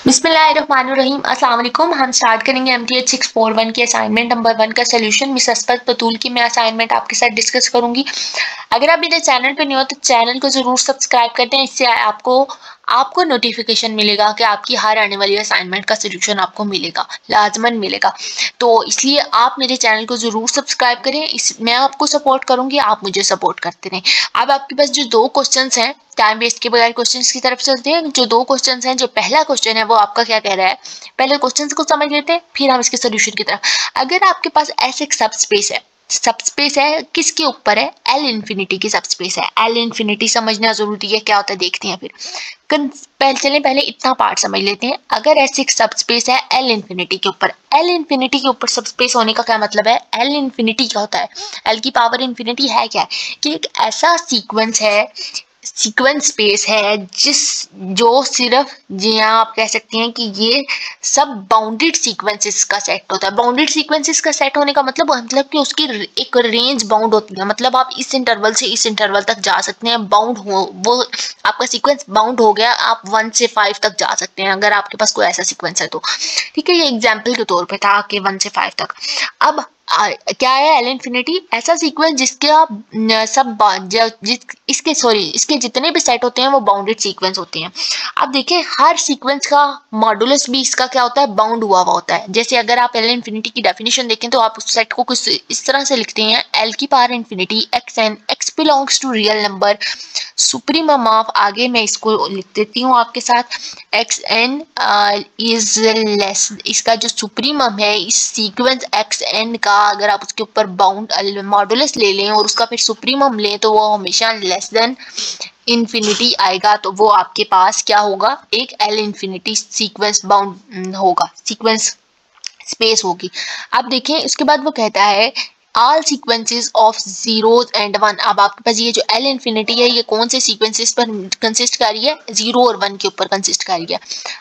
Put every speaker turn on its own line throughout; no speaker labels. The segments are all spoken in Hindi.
बिस्मिल्लाहिर्रहमानिर्रहीम। अस्सलाम वालेकुम। हम स्टार्ट करेंगे MTH 641 की असाइनमेंट नंबर 1 का सोल्यूशन। मिस अस्पत बतूल की मैं असाइनमेंट आपके साथ डिस्कस करूंगी। अगर आप मेरे चैनल पे नहीं हो तो चैनल को जरूर सब्सक्राइब कर दें, इससे आपको नोटिफिकेशन मिलेगा कि आपकी हर आने वाली असाइनमेंट का सोल्यूशन आपको मिलेगा, लाजमन मिलेगा। तो इसलिए आप मेरे चैनल को जरूर सब्सक्राइब करें। मैं आपको सपोर्ट करूंगी, आप मुझे सपोर्ट करते रहें। अब आपके पास जो दो क्वेश्चंस हैं, टाइम वेस्ट के बगैर क्वेश्चंस की तरफ चलते हैं। जो दो क्वेश्चंस हैं, जो पहला क्वेश्चन है वो आपका क्या कह रहा है, पहले क्वेश्चंस को समझ लेते हैं फिर हम इसके सोल्यूशन की तरफ। अगर आपके पास ऐसे एक सबस्पेस है किसके ऊपर है, एल इन्फिनिटी की सबस्पेस है। एल इन्फिनिटी समझना जरूरी है, क्या होता है देखते हैं फिर। पहले इतना पार्ट समझ लेते हैं। अगर ऐसी एक सबस्पेस है एल इन्फिनिटी के ऊपर, एल इन्फिनिटी के ऊपर सबस्पेस होने का क्या मतलब है, एल इन्फिनिटी क्या होता है, एल की पावर इन्फिनिटी है क्या है कि एक ऐसा सीक्वेंस स्पेस है जो सिर्फ जी हाँ आप कह सकते हैं कि ये सब बाउंडेड सीक्वेंसेस का सेट होता है। बाउंडेड सीक्वेंसेस का सेट होने का मतलब कि उसकी एक रेंज बाउंड होती है, मतलब आप इस इंटरवल से इस इंटरवल तक जा सकते हैं, बाउंड हो वो आपका सीक्वेंस बाउंड हो गया, आप 1 से 5 तक जा सकते हैं अगर आपके पास कोई ऐसा सीक्वेंस है तो। ठीक है, ये एग्जाम्पल के तौर पे था कि 1 से 5 तक। अब क्या है एल इन्फिनिटी, ऐसा सीक्वेंस जिसके आप इसके जितने भी सेट होते हैं वो बाउंडेड सीक्वेंस होते हैं। अब देखिए हर सीक्वेंस का मॉडुलस भी इसका क्या होता है, बाउंड हुआ होता है। जैसे अगर आप एल इन्फिनिटी की डेफिनेशन देखें तो आप उस सेट को कुछ इस तरह से लिखते हैं, एल की power infinity x n, x belongs to real number, supremum of, आगे मैं इसको लिख देती हूँ आपके साथ, एक्स एन इज लेस, इसका जो सुप्रीमम है इस सीक्वेंस एक्स एन का, अगर आप उसके ऊपर बाउंड मॉडुलस ले लें और उसका फिर सुप्रीमम लें तो वो हमेशा लेस देन इन्फिनिटी आएगा। तो वो आपके पास क्या होगा, एक एल इन्फिनिटी सीक्वेंस बाउंड होगा, सीक्वेंस स्पेस होगी। अब देखें इसके बाद वो कहता है all sequences of zeros and 1। अब आपके पास ये जो एल इन्फिनिटी है ये कौन से सीक्वेंसेस पर कंसिस्ट कर रही है, 0 और 1 के ऊपर कंसिस्ट कर रही है।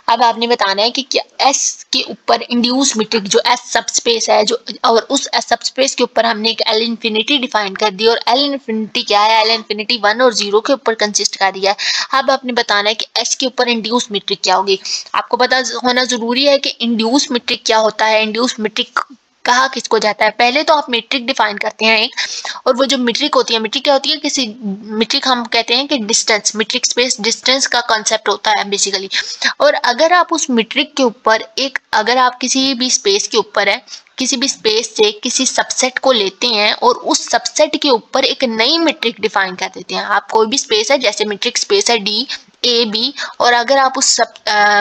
अब आपने बताना है कि क्या एस के ऊपर इंड्यूस मीट्रिक जो एस सबस्पेस है, जो और उस एस सबस्पेस के ऊपर हमने एक एल इन्फिनिटी डिफाइन कर दी, और एल इन्फिनिटी क्या है, एल इन्फिनिटी 1 और 0 के ऊपर कंसिस्ट कर रही है। अब आपने बताना है कि एस के ऊपर इंड्यूस मीट्रिक क्या होगी। आपको पता होना जरूरी है कि इंड्यूस मीट्रिक क्या होता है, इंड्यूस मीट्रिक कहा किसको जाता है। पहले तो आप मीट्रिक डिफाइन करते हैं एक, और वो जो मीट्रिक होती है, मीट्रिक क्या होती है, किसी मीट्रिक हम कहते हैं कि डिस्टेंस, मीट्रिक स्पेस डिस्टेंस का कॉन्सेप्ट होता है बेसिकली। और अगर आप उस मीट्रिक के ऊपर अगर आप किसी भी स्पेस के ऊपर है, किसी भी स्पेस से किसी सबसेट को लेते हैं और उस सबसेट के ऊपर एक नई मीट्रिक डिफाइन कर देते हैं। आप कोई भी स्पेस है, जैसे मीट्रिक स्पेस है डी ए बी, और अगर आप उस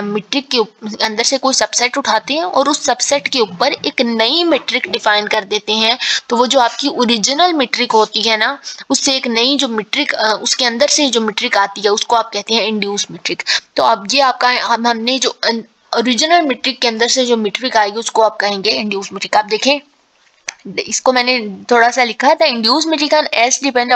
मीट्रिक के अंदर से कोई सबसेट उठाते हैं और उस सबसेट के ऊपर एक नई मीट्रिक डिफाइन कर देते हैं, तो वो जो आपकी ओरिजिनल मीट्रिक होती है ना, उससे एक नई जो मीट्रिक उसके अंदर से जो मीट्रिक आती है उसको आप कहते हैं इंड्यूस मीट्रिक। तो अब ये आपका हमने जो ओरिजिनल मीट्रिक के अंदर से जो मीट्रिक आएगी उसको आप कहेंगे इंड्यूस मीट्रिक। आप देखें इसको मैंने थोड़ा सा लिखा था, induce metric can S depend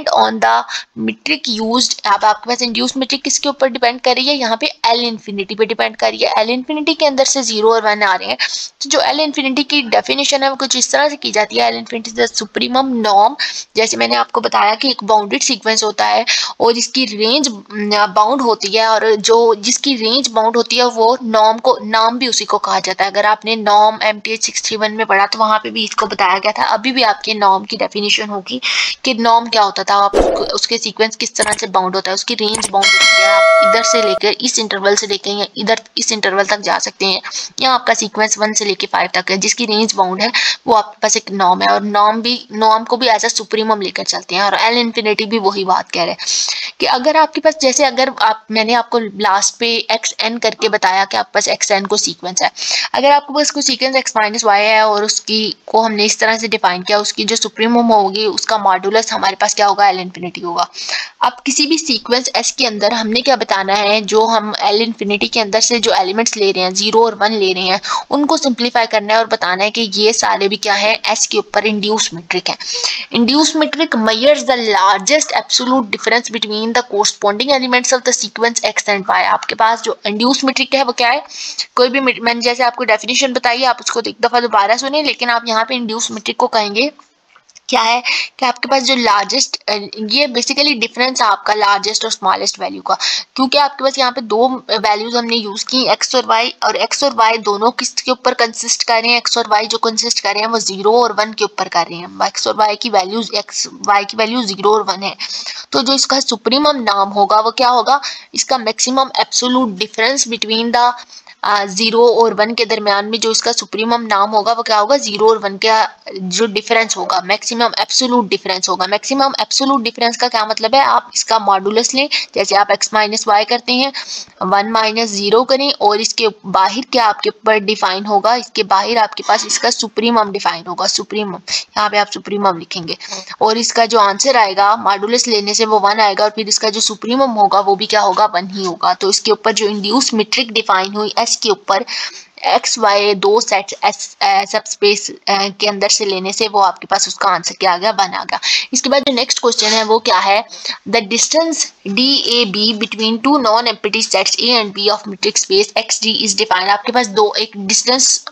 on the metric used. अब आपके पास इंड्यूस मीट्रिक किसके ऊपर डिपेंड कर रही है, यहाँ पे एल इन्फिनिटी पे डिपेंड कर रही है। एल इन्फिनिटी के अंदर से 0 और 1 आ रहे हैं, तो जो एल इन्फिनिटी की डेफिनेशन है वो कुछ इस तरह से की जाती है, L infinity the supremum norm. जैसे मैंने आपको बताया कि एक बाउंडेड सीक्वेंस होता है और इसकी रेंज बाउंड होती है, और जो जिसकी रेंज बाउंड होती है वो नॉर्म भी उसी को कहा जाता है। अगर आपने नॉर्म MTH 631 में पढ़ा तो वहां पे भी इसको बताया गया था। अभी भी आपके नॉर्म की डेफिनेशन होगी कि नॉर्म क्या होता था, आप उसके सीक्वेंस किस तरह से बाउंड होता है, उसकी रेंज बाउंड होती है, आप इधर से लेकर इस इंटरवल से लेकर या इधर इस इंटरवल तक जा सकते हैं, या आपका सीक्वेंस 1 से लेकर 5 तक है जिसकी रेंज बाउंड है, वो आपके पास एक नॉर्म है। और नॉर्म को भी एज अ सुप्रीमम लेकर चलते हैं। और एल इन्फिनिटी भी वही बात कह रहे हैं कि अगर आपके पास, जैसे अगर मैंने आपको लास्ट पे एक्स एन करके बताया कि आपके पास एक्स एन को सीक्वेंस है, अगर आपके पास कोई सीक्वेंस एक्स माइनस वाई है और उसकी को हमने इस तरह से डिफाइन किया, उसकी जो सुप्रीमम होगी उसका मॉडुलस हमारे पास क्या होगा, एल इन्फिनिटी होगा। अब किसी भी सीक्वेंस एस के अंदर हमने क्या बताना है, जो हम एल इन्फिनिटी के अंदर से जो एलिमेंट्स ले रहे हैं 0 और 1 ले रहे हैं, उनको सिंप्लीफाई करना है और बताना है कि ये सारे भी क्या है, एस के ऊपर इंड्यूस मीट्रिक है। Induce metric measures the largest absolute difference between the corresponding elements of the sequence x and y. आपके पास जो इंड्यूस मीट्रिक है वो क्या है, कोई भी मैंने जैसे आपको डेफिनेशन बताई, आप उसको एक दफा दोबारा सुने, लेकिन आप यहाँ पे इंड्यूस मीट्रिक को कहेंगे क्या है कि आपके पास जो लार्जेस्ट, ये बेसिकली डिफरेंस है आपका लार्जेस्ट और स्मॉलेस्ट वैल्यू का, क्योंकि आपके पास यहाँ पे दो वैल्यूज हमने यूज की एक्स और वाई, और एक्स और वाई दोनों किसके ऊपर कंसिस्ट कर रहे हैं, एक्स और वाई जो कंसिस्ट कर रहे हैं वो 0 और 1 के ऊपर कर रहे हैं। एक्स और वाई की वैल्यूज, एक्स वाई की वैल्यू 0 और 1 है, तो जो इसका सुप्रीमम नाम होगा वो क्या होगा, इसका maximum absolute difference between the 0 और 1 के दरमियान में जो इसका सुप्रीमम नाम होगा वो क्या होगा, 0 और 1 का जो डिफरेंस होगा मैक्सिमम एब्सोल्यूट डिफरेंस होगा। मैक्सिमम एब्सोल्यूट डिफरेंस का क्या मतलब है, आप इसका मॉडुलस लें, जैसे आप x माइनस वाई करते हैं 1 माइनस 0 करें, और इसके बाहर क्या आपके ऊपर डिफाइन होगा, इसके बाहर आपके पास इसका सुप्रीमम डिफाइन होगा, सुप्रीमम यहाँ पे आप सुप्रीमम लिखेंगे, और इसका जो आंसर आएगा मॉडुलस लेने से वो 1 आएगा, और फिर इसका जो सुप्रीमम होगा वो भी क्या होगा, 1 ही होगा। तो इसके ऊपर जो इंड्यूस मीट्रिक डिफाइन हुई एस के ऊपर एक्स वाई दो सेट्स सब स्पेस के अंदर से लेने से वो आपके पास उसका आंसर क्या आ गया, 1 आ गया। इसके बाद जो नेक्स्ट क्वेश्चन है वो क्या है, the distance D A B between two non empty sets A and B of metric space X D is defined. आपके पास एक डिस्टेंस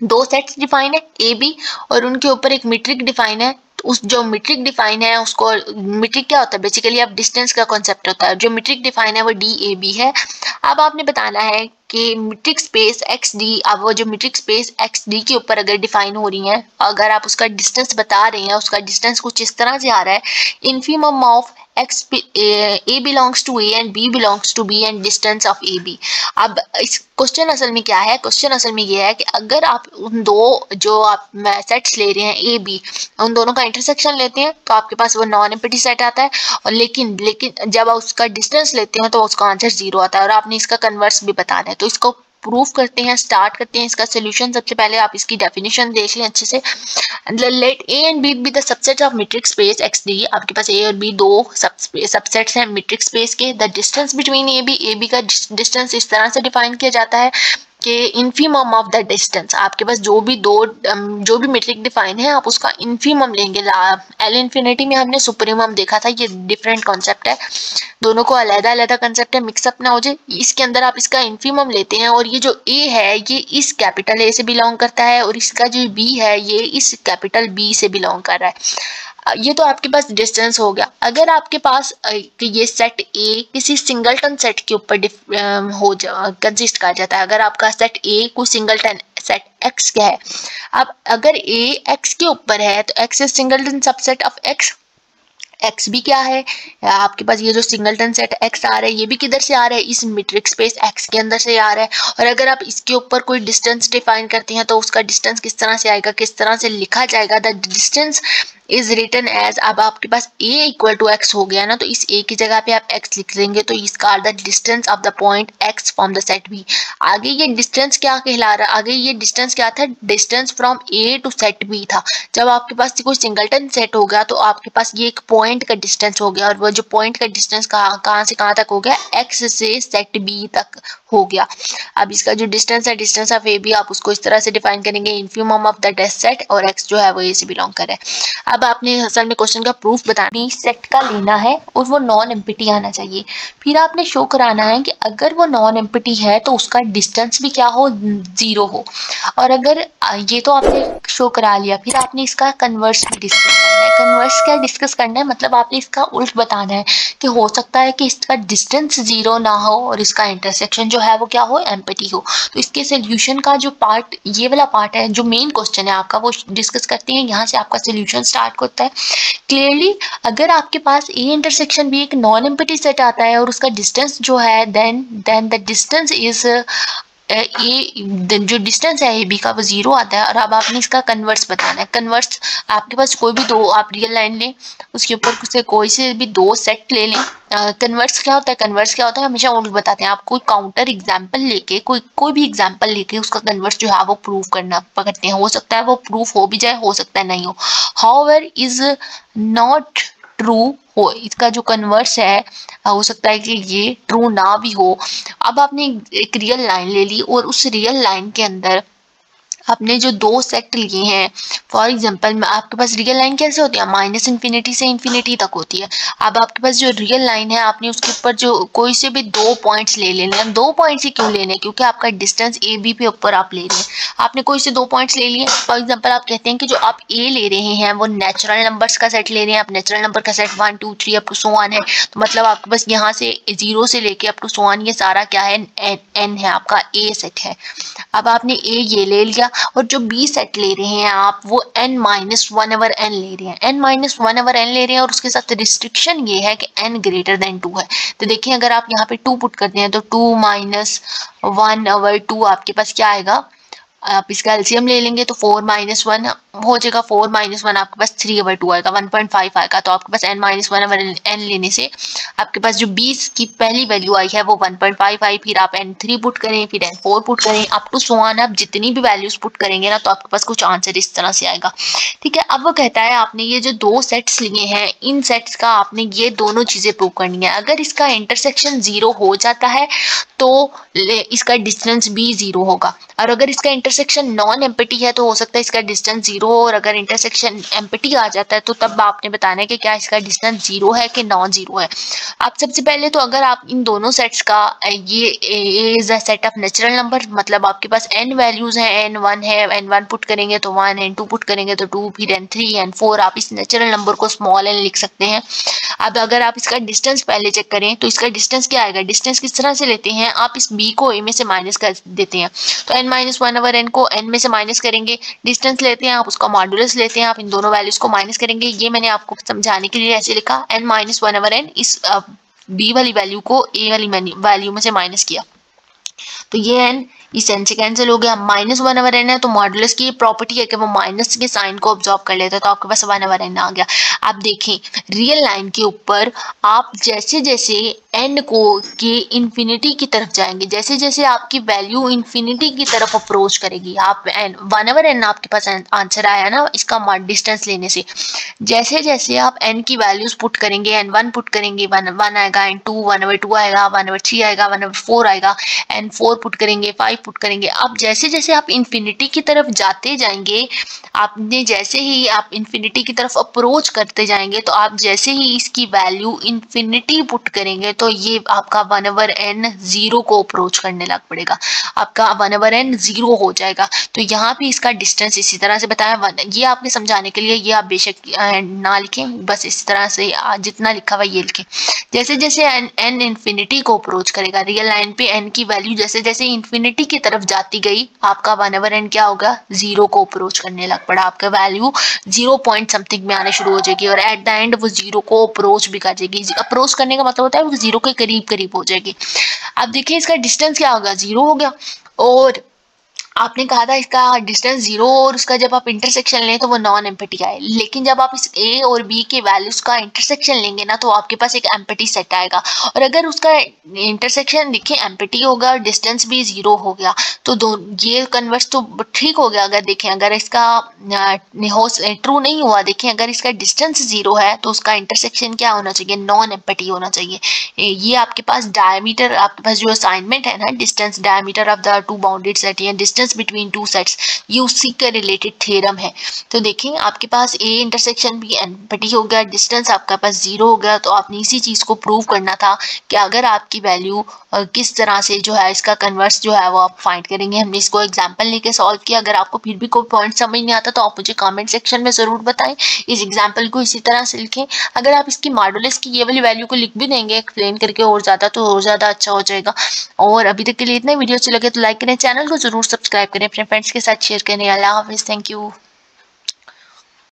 दो सेट्स डिफाइन है ए बी, और उनके ऊपर एक मीट्रिक डिफाइन है। तो उस जो मीट्रिक डिफाइन है उसको, मीट्रिक क्या होता है बेसिकली, अब डिस्टेंस का कॉन्सेप्ट होता है, जो मीट्रिक डिफाइन है वो डी ए बी है। अब आपने बताना है कि मीट्रिक स्पेस एक्स डी, अब वो जो मीट्रिक स्पेस एक्स डी के ऊपर अगर डिफाइन हो रही है, अगर आप उसका डिस्टेंस बता रहे हैं, उसका डिस्टेंस कुछ इस तरह से आ रहा है, infimum of x a belongs to A and b belongs to B and distance of A B. अब इस क्वेश्चन असल में क्या है, क्वेश्चन असल में ये है कि अगर आप उन दो जो आप सेट्स ले रहे हैं ए बी, उन दोनों का इंटरसेक्शन लेते हैं तो आपके पास वो नॉन एम्प्टी सेट आता है, और लेकिन जब आप उसका डिस्टेंस लेते हैं तो उसका आंसर 0 आता है, और आपने इसका कन्वर्स भी बताना है। तो इसको प्रूफ करते हैं, स्टार्ट करते हैं इसका सोल्यूशन। सबसे पहले आप इसकी डेफिनेशन देख लें अच्छे से। Let A and B be the subset of metric space X D, आपके पास ए और बी दो सबसेट्स हैं मीट्रिक स्पेस के। The distance between A B का डिस्टेंस इस तरह से डिफाइन किया जाता है कि इनफीमम ऑफ द डिस्टेंस, आपके पास जो भी मीट्रिक डिफाइन है आप उसका इनफीमम लेंगे। एल इन्फिनिटी में हमने सुप्रीमम देखा था, ये डिफरेंट कॉन्सेप्ट है, दोनों को अलग अलग कंसेप्ट है, मिक्सअप ना हो जाए। इसके अंदर आप इसका इनफीमम लेते हैं, और ये जो ए है ये इस कैपिटल ए से बिलोंग करता है, और इसका जो बी है ये इस कैपिटल बी से बिलोंग कर रहा है। ये तो आपके पास डिस्टेंस हो गया। अगर आपके पास ये सेट ए किसी सिंगलटन सेट के ऊपर कंसिस्ट कर जाता है, अगर आपका सेट ए कोई सिंगलटन सेट एक्स का है, अब अगर ए एक्स के ऊपर है तो x is singleton subset of x. X भी क्या है, आपके पास ये जो सिंगलटन सेट एक्स आ रहा है ये भी किधर से आ रहा है, इस मीट्रिक स्पेस एक्स के अंदर से आ रहा है। और अगर आप इसके ऊपर कोई डिस्टेंस डिफाइन करते हैं तो उसका डिस्टेंस किस तरह से आएगा, किस तरह से लिखा जाएगा, the distance is written as. अब आपके पास a इक्वल टू एक्स हो गया ना, तो इस a की जगह पे आप x लिख देंगे, तो इसका the distance of the point x from the set b। आगे ये डिस्टेंस क्या कहला रहा है, आगे ये डिस्टेंस क्या था, distance from a to set b था। जब आपके पास कोई सिंगलटन सेट हो गया तो आपके पास ये एक पॉइंट का डिस्टेंस हो गया, और वो जो पॉइंट का डिस्टेंस कहाँ से कहाँ तक हो गया, x से सेट b तक हो गया। अब इसका जो डिस्टेंस है, डिस्टेंस ऑफ ए बी, आप उसको इस तरह से डिफाइन करेंगे, infimum of the test set, और x जो है वो ए से बिलोंग कर रहा है। अब आपने असल में क्वेश्चन का प्रूफ बताना, सेट का लेना है और वो नॉन एम्प्टी आना चाहिए। फिर आपने शो कराना है कि अगर वो नॉन एम्प्टी है तो उसका डिस्टेंस भी क्या हो, 0 हो। और अगर ये तो आपने शो करा लिया, फिर आपने इसका कन्वर्स भी डिस्कस करना है। कन्वर्स क्या डिस्कस करना है, मतलब आपने इसका उल्ट बताना है कि हो सकता है कि इसका डिस्टेंस 0 ना हो और इसका इंटरसेक्शन जो है वो क्या हो, एम्प्टी हो। तो इसके सोल्यूशन का जो पार्ट, ये वाला पार्ट है जो मेन क्वेश्चन है आपका, वो डिस्कस करते हैं। यहाँ से आपका सोल्यूशन स्टार्ट होता है। क्लियरली अगर आपके पास ए इंटरसेक्शन भी एक नॉन एम्प्टी सेट आता है और उसका डिस्टेंस जो है देन द डिस्टेंस इज जो डिस्टेंस है ए बी का वो 0 आता है। और अब आपने इसका कन्वर्स बताना है। कन्वर्स आपके पास कोई भी दो आप रियल लाइन लें, उसके ऊपर से कोई से भी दो सेट ले लें। कन्वर्स क्या होता है, कन्वर्स क्या होता है हमेशा उल्ट बताते हैं। आप कोई काउंटर एग्जाम्पल लेके, कोई भी एग्जाम्पल लेके उसका कन्वर्स जो है वो प्रूव करना पकड़ते हैं। हो सकता है वो प्रूफ हो भी जाए, हो सकता है नहीं हो। हाउएवर इज नॉट ट्रू हो, इसका जो कन्वर्स है हो सकता है कि ये ट्रू ना भी हो। अब आपने एक रियल लाइन ले ली और उस रियल लाइन के अंदर आपने जो दो सेट लिए हैं, फॉर एग्जांपल में आपके पास रियल लाइन कैसे होती है, माइनस इन्फिनिटी से इन्फिनिटी तक होती है। अब आपके पास जो रियल लाइन है, आपने उसके ऊपर जो कोई से भी 2 पॉइंट्स ले लेने हैं। 2 पॉइंट्स ही क्यों लेने हैं, क्योंकि आपका डिस्टेंस ए बी पे ऊपर आप ले रहे हैं। आपने कोई से 2 पॉइंट्स ले लिए। फॉर एग्जांपल आप कहते हैं कि जो आप ए ले रहे हैं वो नेचुरल नंबर्स का सेट ले रहे हैं। आप नेचुरल नंबर का set 1 2 3 up to so on है, तो मतलब आपके पास यहाँ से 0 से लेके अप टू सो ऑन ये सारा क्या है, एन है, आपका ए सेट है। अब आपने ए ये ले लिया, और जो बी सेट ले रहे हैं आप वो n माइनस 1 ओवर n ले रहे हैं। n माइनस 1 ओवर n ले रहे हैं, और उसके साथ रिस्ट्रिक्शन ये है कि n ग्रेटर देन 2 है। तो देखिए अगर आप यहाँ पे 2 पुट करते हैं तो 2 माइनस 1 ओवर 2 आपके पास क्या आएगा, आप इसका एलसीएम ले लेंगे तो 4 माइनस 1 हो जाएगा। 4 माइनस 1 आपके पास 3 ओवर 2 आएगा, 1.5 आएगा। तो आपके पास n माइनस 1 ओवर n लेने से आपके पास जो 20 की पहली वैल्यू आई है वो 1.5 आई। फिर आप n3 पुट करें, फिर n4 पुट करें, अप टू सो ऑन। आप जितनी भी वैल्यूज पुट करेंगे ना तो आपके पास कुछ आंसर इस तरह से आएगा। ठीक है, अब वो कहता है आपने ये जो 2 सेट्स लिए हैं, इन सेट्स का आपने ये दोनों चीजें प्रूव करनी है। अगर इसका इंटरसेक्शन 0 हो जाता है तो इसका डिस्टेंस भी 0 होगा, और अगर इसका इंटरसेक्शन नॉन एम्प्टी है तो हो सकता है इसका डिस्टेंस 0 हो, और अगर इंटरसेक्शन एम्प्टी आ जाता है तो तब आपने बताना है कि क्या इसका डिस्टेंस 0 है कि नॉन 0 है। आप सबसे पहले तो अगर आप इन दोनों सेट्स का ये is a set of natural number, मतलब आपके पास n वैल्यूज हैं, n1 है, n1 पुट करेंगे तो 1, n2 पुट करेंगे तो 2, फिर n3 n4, आप इस नेचुरल नंबर को स्मॉल n लिख सकते हैं। अब अगर आप इसका डिस्टेंस पहले चेक करें तो इसका डिस्टेंस क्या आएगा, डिस्टेंस किस तरह से लेते हैं, आप इस b को a में से माइनस कर देते हैं। तो n माइनस 1 ओवर n को n में से माइनस करेंगे, डिस्टेंस लेते हैं आप, उसका मॉड्यूलस लेते हैं आप, इन दोनों वैल्यूज को माइनस करेंगे। ये मैंने आपको समझाने के लिए ऐसे लिखा, n माइनस 1 ओवर n इस b वाली वैल्यू को a वाली वैल्यू में से माइनस किया, तो ये n इस n से कैंसिल हो गया। माइनस 1 ओवर n है तो मॉडुलस की प्रॉपर्टी है कि वो माइनस के साइन को ऑब्जॉर्व कर लेता है, तो आपके पास 1 ओवर n आ गया। आप देखें रियल लाइन के ऊपर आप जैसे जैसे n को के इन्फिनिटी की तरफ जाएंगे, जैसे जैसे आपकी वैल्यू इन्फिनिटी की तरफ अप्रोच करेगी, आप 1 ओवर n आपके पास आंसर आया ना इसका डिस्टेंस लेने से, जैसे जैसे आप n की वैल्यूज पुट करेंगे, n1 पुट करेंगे 1 आएगा, n2 1 ओवर 2 आएगा, 1 ओवर 3 आएगा, 1 ओवर 4 आएगा, n4 पुट करेंगे, 5 पुट करेंगे। अब जैसे जैसे आप इन्फिनिटी की तरफ जाते जाएंगे, आपने जैसे ही आप इन्फिनिटी की तरफ अप्रोच करते जाएंगे तो आप जैसे ही इसकी वैल्यू इन्फिनिटी पुट करेंगे तो ये आपका 1 ओवर n 0 को अप्रोच करने लग पड़ेगा, आपका 1 ओवर n 0 हो जाएगा। तो यहाँ भी इसका डिस्टेंस इसी तरह से बताया 1, ये आपके समझाने के लिए, ये आप बेशक ना लिखें, बस इस तरह से जितना लिखा हुआ ये लिखें। जैसे जैसे n इन्फिनिटी को अप्रोच करेगा, रियल लाइन पे n की वैल्यू जैसे जैसे इन्फिनिटी की तरफ जाती गई, आपका 1 ओवर n क्या होगा, 0 को अप्रोच करने लग पड़ा, आपका वैल्यू 0 पॉइंट समथिंग में आने शुरू हो जाएगी, और एट द एंड वो 0 को अप्रोच भी कर जाएगी। अप्रोच करने का मतलब होता है वो 0 के करीब करीब हो जाएगी। अब देखिए इसका डिस्टेंस क्या होगा, 0 हो गया, और आपने कहा था इसका डिस्टेंस 0 और उसका जब आप इंटरसेक्शन लें तो वो नॉन एम्प्टी आए, लेकिन जब आप इस a और b के वैल्यूज का इंटरसेक्शन लेंगे ना तो आपके पास एक एम्प्टी सेट आएगा, और अगर उसका इंटरसेक्शन देखिए एम्प्टी होगा और डिस्टेंस भी 0 हो गया तो ये कन्वर्स तो ठीक हो गया। अगर देखें अगर इसका ट्रू नहीं हुआ, देखें अगर इसका डिस्टेंस 0 है तो उसका इंटरसेक्शन क्या होना चाहिए, नॉन एम्प्टी होना चाहिए। ये आपके पास डायमीटर, आपके पास जो असाइनमेंट है ना, distance diameter of the two bounded set या डिस्टेंस बिटवीन टू सेट्स, ये उसी का रिलेटेड थ्योरम है। तो देखें आपके पास a इंटरसेक्शन भी एम्प्टी हो गया, डिस्टेंस आपके पास 0 हो गया, तो आपने इसी चीज को प्रूव करना था कि अगर आपकी वैल्यू किस तरह से जो है इसका कन्वर्स जो है वो आप फाइंड करेंगे। हमने इसको एग्जांपल लेके सॉल्व किया। अगर आपको फिर भी कोई पॉइंट समझ नहीं आता तो आप मुझे कमेंट सेक्शन में जरूर बताएं, इस एग्जांपल को इसी तरह से लिखें। अगर आप इसकी मॉडुलस की ये वाली वैल्यू को लिख भी देंगे एक्सप्लेन करके और ज्यादा, तो और ज्यादा अच्छा हो जाएगा। और अभी तक के लिए इतना, वीडियो अच्छी लगे तो लाइक करें, चैनल को जरूर सब्सक्राइब करें, अपने फ्रेंड्स के साथ शेयर करें। अल्लाह हाफिज़, थैंक यू।